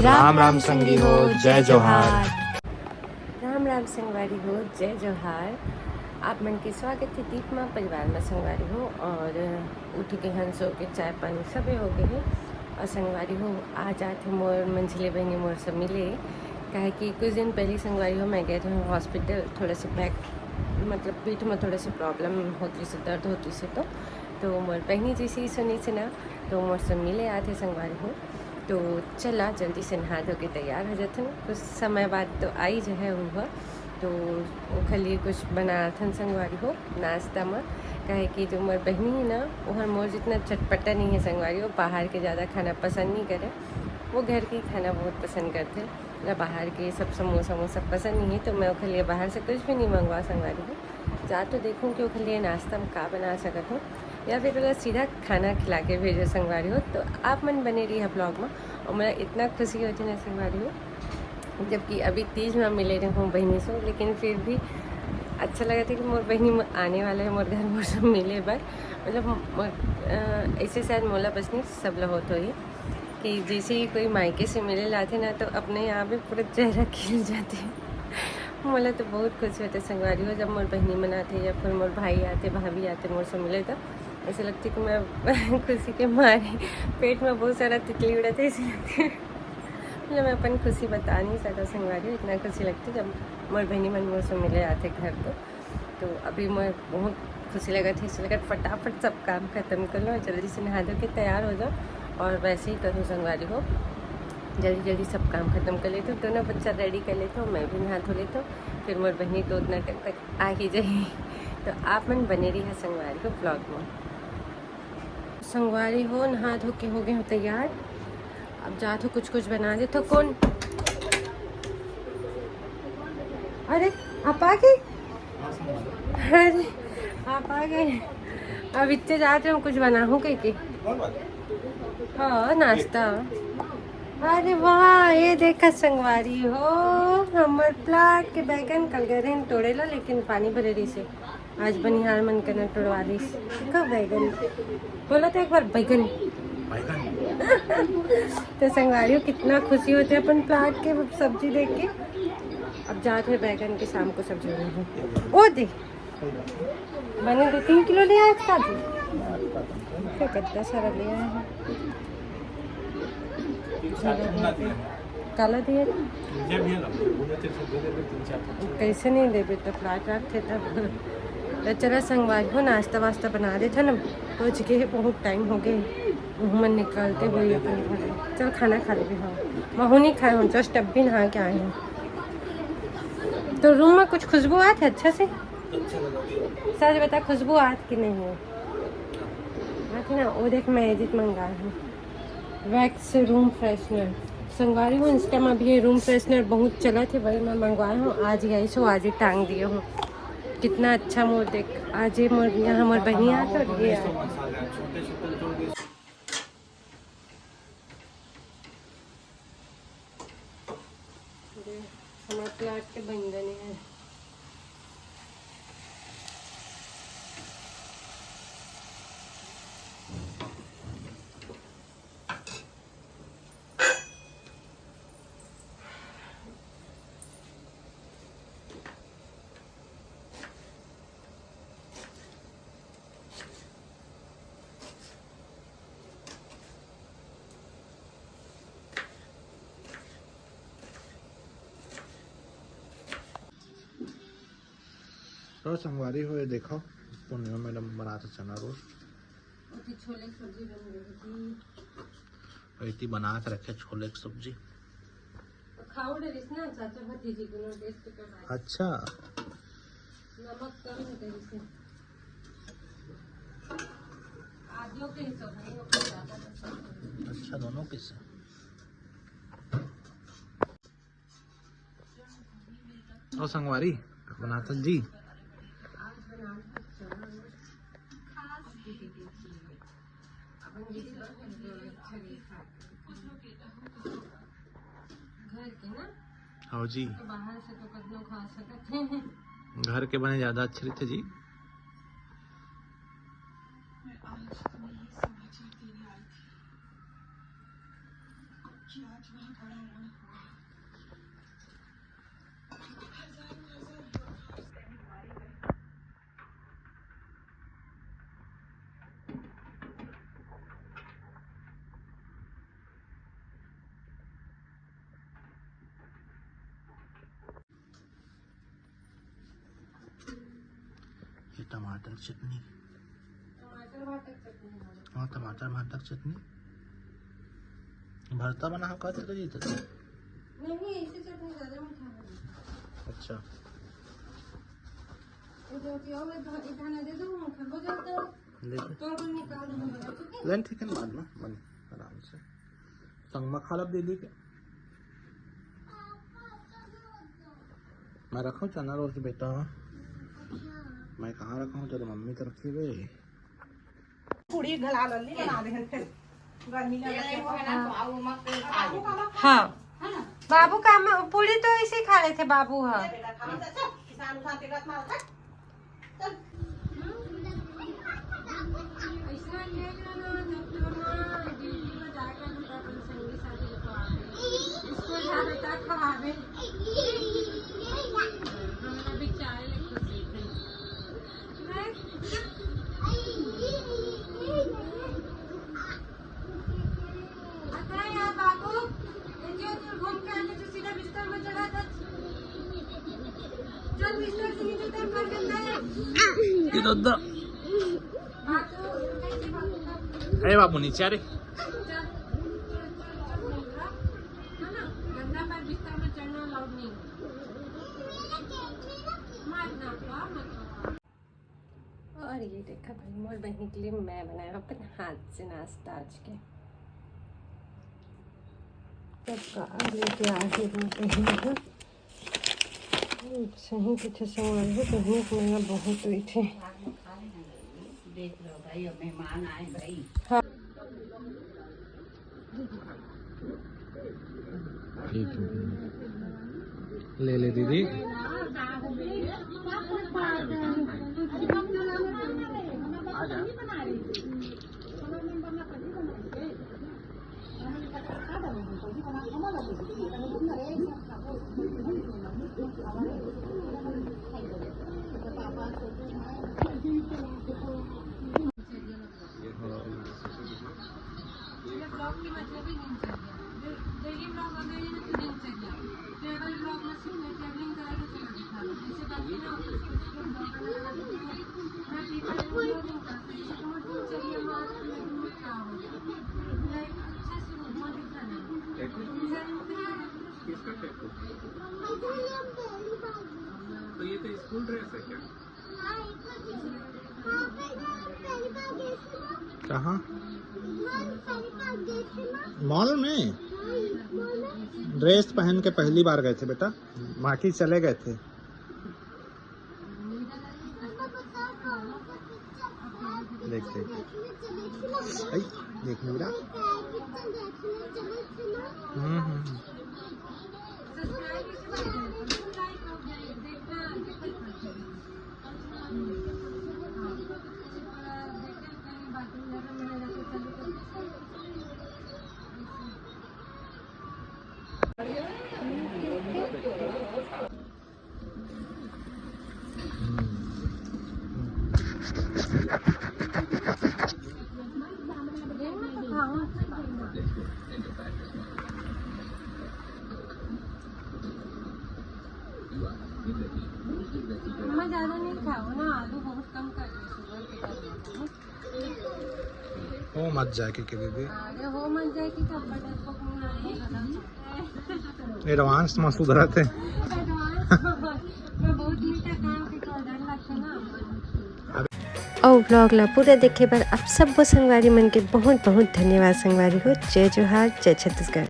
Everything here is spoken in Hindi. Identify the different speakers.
Speaker 1: राम राम संगी हो, जय जोहार।
Speaker 2: राम राम संगवारी हो, जय जोहार। आप मन के स्वागत है दीप माँ परिवार में संगवारी हो। और उठ के हंस हो के चाय पानी सब हो गए हैं। और संगवारी हो आज आते मोर मंझले बहनी मोर से मिले, कहे कि कुछ दिन पहले संगवारी हो मैं गए थे हॉस्पिटल। थोड़े से बैक मतलब पीठ में थोड़े से प्रॉब्लम होती से, दर्द होती से, तो मोर बहनी जैसी सुनी से ना, तो मोर से मिले आते संगवारी हो। तो चला जल्दी से नहा धो के तैयार हो जाते हैं। कुछ समय बाद तो आई जो है वह, तो ओखर लिए कुछ बनाथन संगवारी हो नाश्ता में। कहे कि जो मोर बहनी है ना, वह मोर जितना चटपटा नहीं है संगवारी हो, बाहर के ज़्यादा खाना पसंद नहीं करे। वो घर के खाना बहुत पसंद करते हैं, या बाहर के सब समोसा वो सब पसंद नहीं है। तो मैं ओखर लिए बाहर से कुछ भी नहीं मंगवा संगवारी हो। जा तो देखूँ कि ओखर लिए नाश्ता में का बना सकत हूँ, या फिर अगर सीधा खाना खिला के भेजो संगवारी हो। तो आप मन बने रही है ब्लॉग में। और मेरा इतना खुशी होती है ना संगवारी हो, जबकि अभी तीज में मिले रहे हूँ बहनी से, लेकिन फिर भी अच्छा लगा था कि मोर बहनी आने वाला है मोर घर मोर सब मिले बार। मतलब ऐसे शायद मोला बस नहीं सब लोग होते ही कि जैसे ही कोई मायके से मिले लाते ना, तो अपने यहाँ पे पूरा चेहरा खिल जाते हैं। मोला तो बहुत खुशी होते संगवारी हो जब मोर बहनी मनाते, या फिर मोर भाई आते भाभी आते मोर से मिले, तो ऐसे लगती कि मैं खुशी के मारे पेट में बहुत सारा तितली उड़ाते ऐसे लगती है। मतलब मैं अपन खुशी बता नहीं सकता संगवारी, इतना खुशी लगती जब मोर बहनी मन मोर से मिले आते घर। तो अभी मैं बहुत खुशी लगा थी, इसलिए लगा फटाफट सब काम खत्म कर लो, जल्दी से नहा धो के तैयार हो जाओ। और वैसे ही करूँ संगवारी हो, जल्दी जल्दी सब काम खत्म कर लेते हो, दोनों बच्चा रेडी कर लेते हो, मैं भी नहा धो लेता हूँ, फिर मोर बहनी तो उतना टाइम तक आ ही जाएगी। तो आप मन बने रही है संगवारी हो ब्लॉग में। संगवारी हो नहा धो के हो गए हो तैयार। अब जा तो कुछ कुछ बना दे। तो कौन, अरे आप आ गए, अरे आप आ गए। अब इतने जाते हम कुछ बना हूँ कहीं के। हाँ नाश्ता। अरे वाह, ये देखा संगवारी हो, हमर प्लाट के बैगन कल गए रहे तोड़े ला, लेकिन पानी भरे रही से आज बनिहार मन करना तोड़वा ली। कब बैगन बोला था एक बार, बैगन। तो संगवारी कितना खुशी होते अपन प्लाट के सब्जी देख के। अब जाते हैं बैगन के शाम को सब्जी बनाने। ओ दे मैंने 2-3 किलो लिया इसका भी, क्या कितना सारा लिया है। काला दिया कैसे नहीं देवे, तो प्लाट रात थे तब। तो चला संगवारी हो नाश्ता वास्ता बना दे था ना, पहुँच गए बहुत टाइम हो गए घूमन निकलते हुए अपन घर। चल खाना खा ले। हाँ महू नहीं खाए हूँ, जस्ट अब भी नहा के आए हैं। तो रूम में कुछ खुशबू आती है अच्छा से, सच बता खुशबू आती कि नहीं है आती ना। वो देख मैं एडिट मंगा हूँ वैक्स रूम फ्रेशनर संगवारी हूँ। इंस्टा में भी ये रूम फ्रेशनर बहुत चला थे, वही मैं मंगवाया हूँ। आज गई सो आज ही टांग दिए हूँ। कितना अच्छा मोर देख, आज ये मोर यहाँ मोर बहनी आते और ये हमारे प्लाट के बैंगन है।
Speaker 1: रोज संगवारी हो ये देखो, पूर्णिमा मैडम बनाते चना रोज
Speaker 2: छोले की सब्जी बन रही थी।
Speaker 1: ऐसी बना के रखे छोले की सब्जी।
Speaker 2: खाओ डरिस ना चाचा भतीजी को टेस्ट कर।
Speaker 1: अच्छा
Speaker 2: नमक कम है तेरे से, आदियों के हिसाब है वो ज्यादा।
Speaker 1: अच्छा दोनों किस्से और संगवारी बनाता जी। घर के ना, हाँ जी,
Speaker 2: तो बाहर से तो कदम खा सकते हैं।
Speaker 1: घर के बने ज्यादा अच्छे थे जी। ये टमाटर चटनी, हाँ टमाटर भाटर चटनी भरता बना है कहते तो जी तो
Speaker 2: नहीं, ऐसे चटनी ज़्यादा मीठा है।
Speaker 1: अच्छा लेन ठीक है बाद में बन आराम से संग में खा लब दीदी के मैं रखा चना रोज बेटा मैं कहाँ रखा हूँ तेरी मम्मी तो रखी हुई
Speaker 3: पूरी गला लल्ली बना दे फिर गर्मी लगे
Speaker 2: हाँ बाबू का पूरी तो ऐसे ही खा रहे थे बाबू। हाँ
Speaker 3: बेटा खाना चाचा किसान उसान के रथ मार चल
Speaker 1: अरे बाबू नीचे आ रे
Speaker 2: और ये देखा भाई मोर बहन के लिए मैं बनाया अपने हाथ से नाश्ता आज के सबका लेके आगे बहन सही पीछे संभाल बहन को मेरा बहुत हुई थी।
Speaker 3: देख लो भाई अब मेहमान आए भाई।
Speaker 2: हाँ
Speaker 1: ले ले दीदी
Speaker 2: ब्लॉग की मतलब ही डेली ब्लॉग वगैरह दिनचर्या ट्रैवल ब्लॉग में सिर्फ मैं ट्रैवलिंग करा के चला दिखा जैसे बाकी ना
Speaker 4: तो ये तो स्कूल ड्रेस है क्या?
Speaker 1: कहाँ मॉल में ड्रेस पहन के पहली बार गए थे बेटा बाकी चले गए थे देख देख मेरा
Speaker 2: मैं ज़्यादा नहीं खाओ ना आलू बहुत कम कर
Speaker 1: ओ मत जाए कि दीदी
Speaker 2: अरे हो मत जाए कि कब बटर को
Speaker 1: एडवांस में सुधरा थे
Speaker 2: मैं बहुत मीठा काम के डर लगता ना
Speaker 5: और ब्लॉग ला पूरा देखे पर आप सब संगवारी मन के बहुत बहुत धन्यवाद संगवारी हो। जय जोहार जय छत्तीसगढ़।